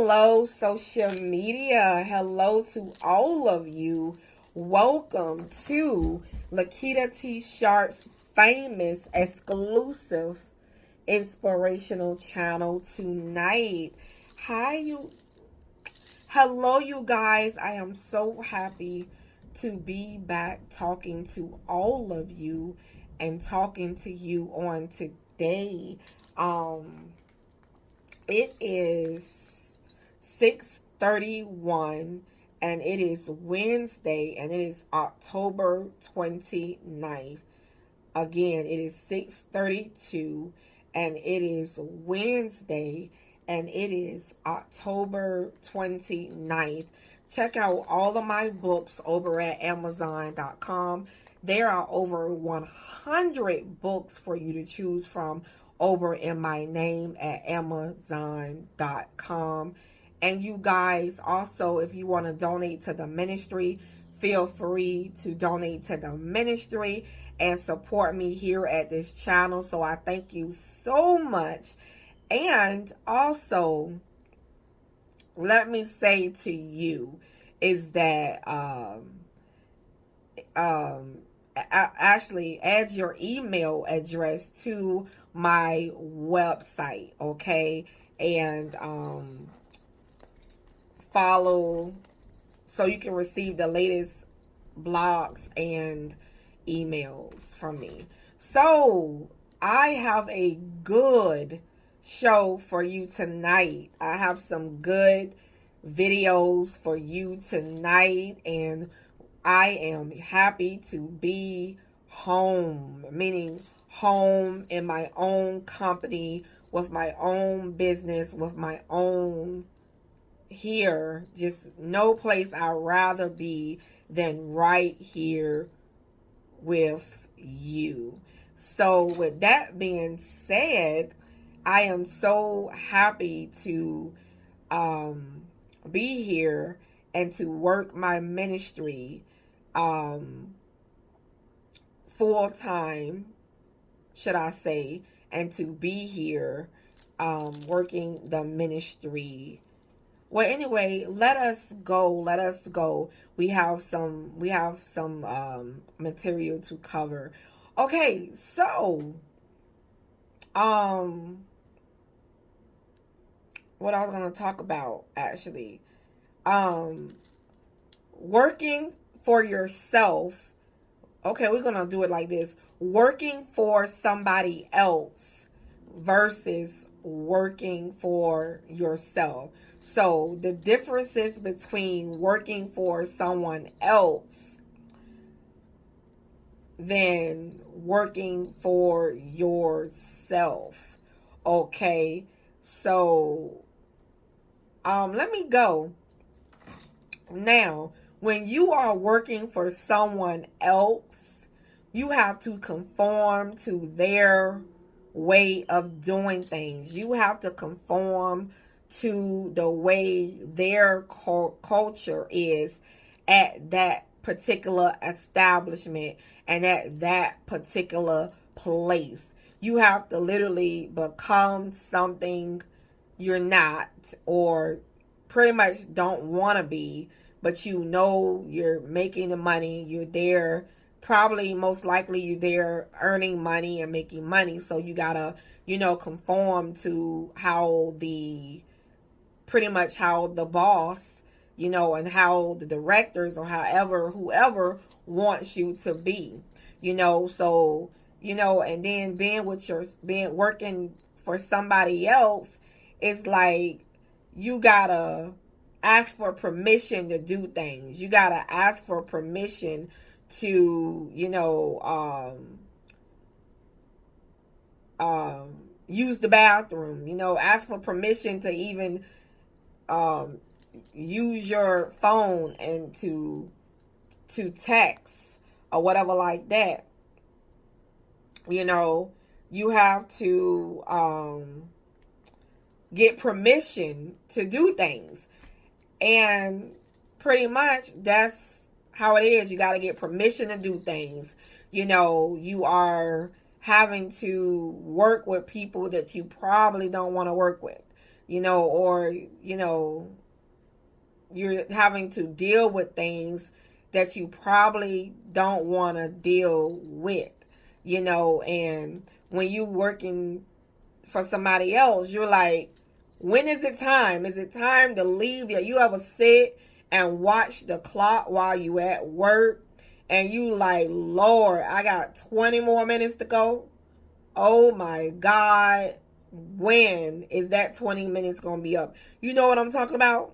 Hello, social media. Hello to all of you. Welcome to Lakita T. Sharp's famous exclusive inspirational channel tonight. Hello, you guys. I am so happy to be back talking to all of you and talking to you on today. It is 6:31 and it is Wednesday and it is October 29th. Again, it is 6:32 and it is Wednesday and it is October 29th. Check out all of my books over at Amazon.com. There are over 100 books for you to choose from over in my name at Amazon.com. And you guys, also, if you want to donate to the ministry, feel free to donate to the ministry and support me here at this channel. So I thank you so much. And also, let me say to you is that actually add your email address to my website, okay? And follow so you can receive the latest blogs and emails from me. So I have a good show for you tonight. I have some good videos for you tonight, and I am happy to be home, meaning home in my own company, with my own business, with my own here. Just no place I'd rather be than right here with you. So with that being said, I am so happy to be here and to work my ministry full time, should I say, and to be here working the ministry. Well, anyway, let us go. We have some material to cover. Okay, so what I was going to talk about, actually, working for yourself. Okay, we're going to do it like this. Working for somebody else versus working for yourself. So the differences between working for someone else than working for yourself. Okay, so let me go. Now, when you are working for someone else, you have to conform to their way of doing things. You have to conform to the way their culture is at that particular establishment and at that particular place. You have to literally become something you're not, or pretty much don't want to be, but you know you're making the money, you're there, probably most likely you're there earning money and making money, so you gotta, conform to how pretty much how the boss, and how the directors or whoever wants you to be, so, and then being working for somebody else is like, you gotta ask for permission to do things. You gotta ask for permission to, use the bathroom, ask for permission to even use your phone and to text or whatever like that. You have to get permission to do things. And pretty much that's how it is. You got to get permission to do things. You are having to work with people that you probably don't want to work with. or, you're having to deal with things that you probably don't want to deal with, and when you working for somebody else, you're like, when is it time? Is it time to leave? You ever sit and watch the clock while you at work and you like, Lord, I got 20 more minutes to go? Oh my God. When is that 20 minutes going to be up? You know what I'm talking about?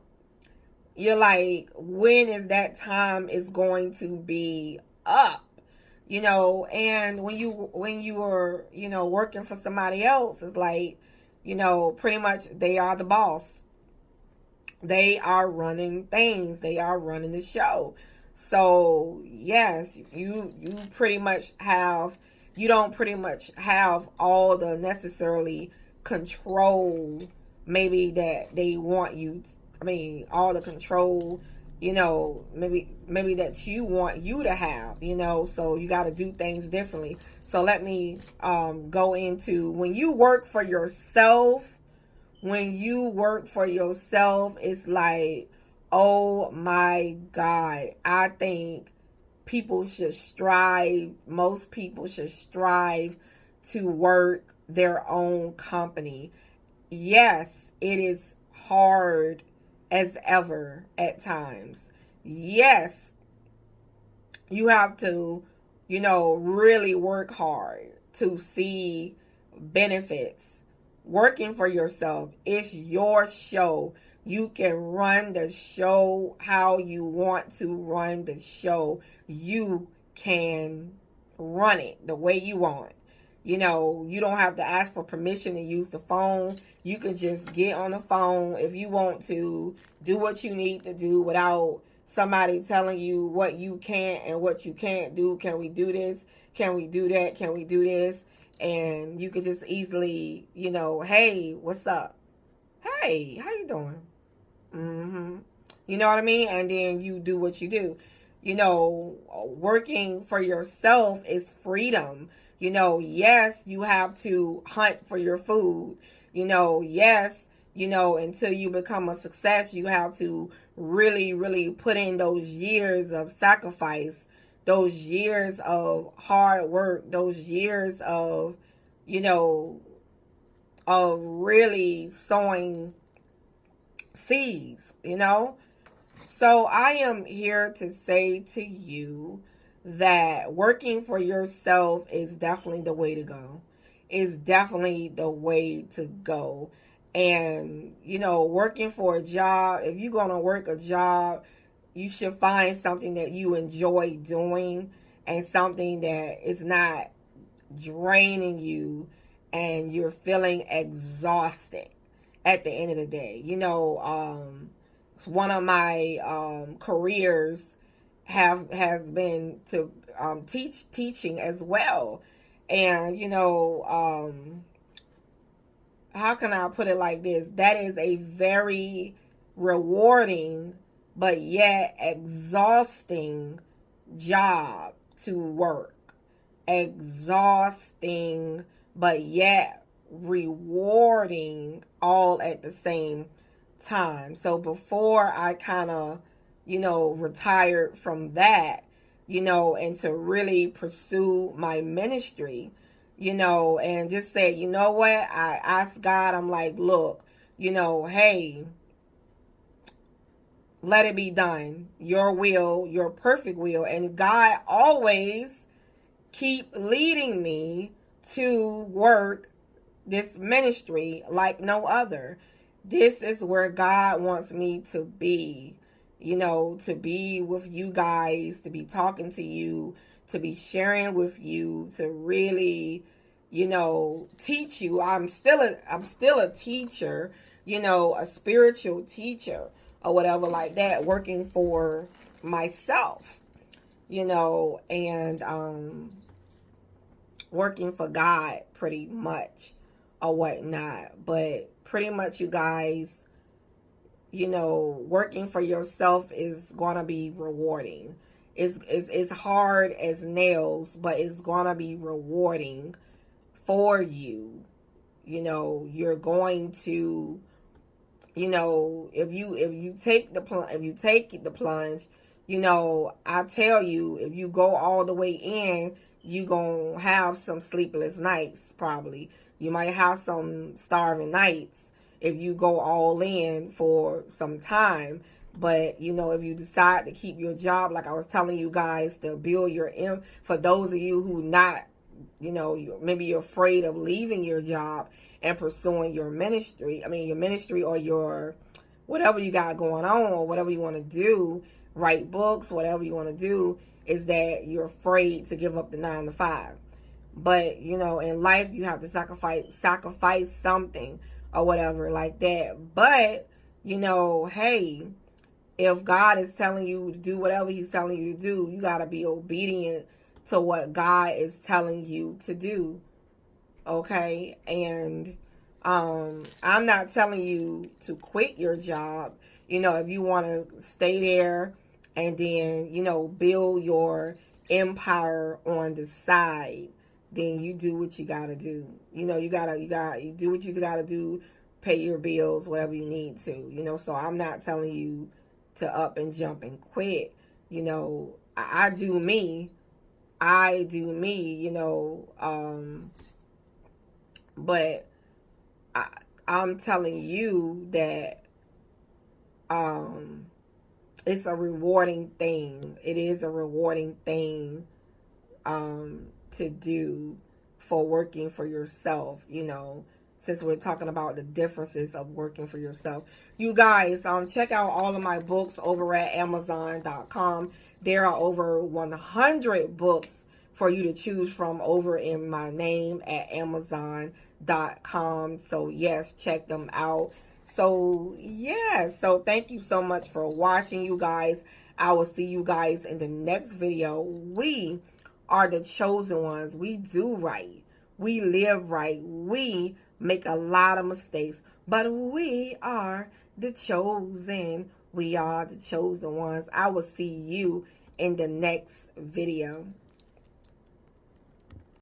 You're like, when is that time is going to be up? And when you are, working for somebody else, it's like, pretty much they are the boss. They are running things. They are running the show. So yes, you pretty much have, you don't pretty much have all the necessarily control maybe that they want you all the control, maybe that you want you to have, so you got to do things differently. So let me go into when you work for yourself. When you work for yourself, it's like, oh my God, I think most people should strive to work their own company. Yes, it is hard as ever at times. Yes, you have to, really work hard to see benefits. Working for yourself, it's your show. You can run the show how you want to run the show. You can run it the way you want. You don't have to ask for permission to use the phone. You can just get on the phone if you want to do what you need to do without somebody telling you what you can and what you can't do. Can we do this? Can we do that? Can we do this? And you could just easily, hey, what's up? Hey, how you doing? You know what I mean? And then you do what you do. Working for yourself is freedom. Yes, you have to hunt for your food. Yes, until you become a success, you have to really, really put in those years of sacrifice, those years of hard work, those years of, of really sowing seeds, So I am here to say to you that working for yourself is definitely the way to go. Is definitely the way to go. And, working for a job, if you're going to work a job, you should find something that you enjoy doing and something that is not draining you and you're feeling exhausted at the end of the day. One of my careers has been to teaching as well. And, how can I put it like this? That is a very rewarding but yet exhausting job to work. Exhausting but yet rewarding all at the same time. So before I kind of, retired from that, and to really pursue my ministry, and just say, you know what? I asked God, I'm like, look, hey, let it be done. Your will, your perfect will. And God always keep leading me to work this ministry like no other. This is where God wants me to be, to be with you guys, to be talking to you, to be sharing with you, to really, teach you. I'm still a teacher, a spiritual teacher or whatever like that, working for myself, and working for God pretty much or whatnot. But pretty much, you guys, working for yourself is gonna be rewarding. It's hard as nails, but it's gonna be rewarding for you. You're going to you know, if you take the plunge, you know, I tell you, if you go all the way in, you gonna have some sleepless nights. Probably you might have some starving nights if you go all in for some time. But you know, if you decide to keep your job, like I was telling you guys, to build your for those of you who not, you know, maybe you're afraid of leaving your job and pursuing your ministry. I mean, your ministry or your whatever you got going on or whatever you want to do, write books, whatever you want to do, is that you're afraid to give up the 9 to 5. But, you know, in life, you have to sacrifice something or whatever like that. But, you know, hey, if God is telling you to do whatever he's telling you to do, you got to be obedient to what God is telling you to do. Okay? And I'm not telling you to quit your job. You know, if you want to stay there and then, you know, build your empire on the side, then you do what you got to do. You know, you do what you got to do, pay your bills, whatever you need to, you know. So I'm not telling you to up and jump and quit. You know, I do me, you know, but I'm telling you that it's a rewarding thing. It is a rewarding thing to do for working for yourself, you know, since we're talking about the differences of working for yourself. You guys, check out all of my books over at Amazon.com. There are over 100 books for you to choose from over in my name at Amazon.com. So yes, check them out. So yeah, so thank you so much for watching, you guys. I will see you guys in the next video. We are the chosen ones. We do right. We live right. We make a lot of mistakes, but we are the chosen. We are the chosen ones. I will see you in the next video.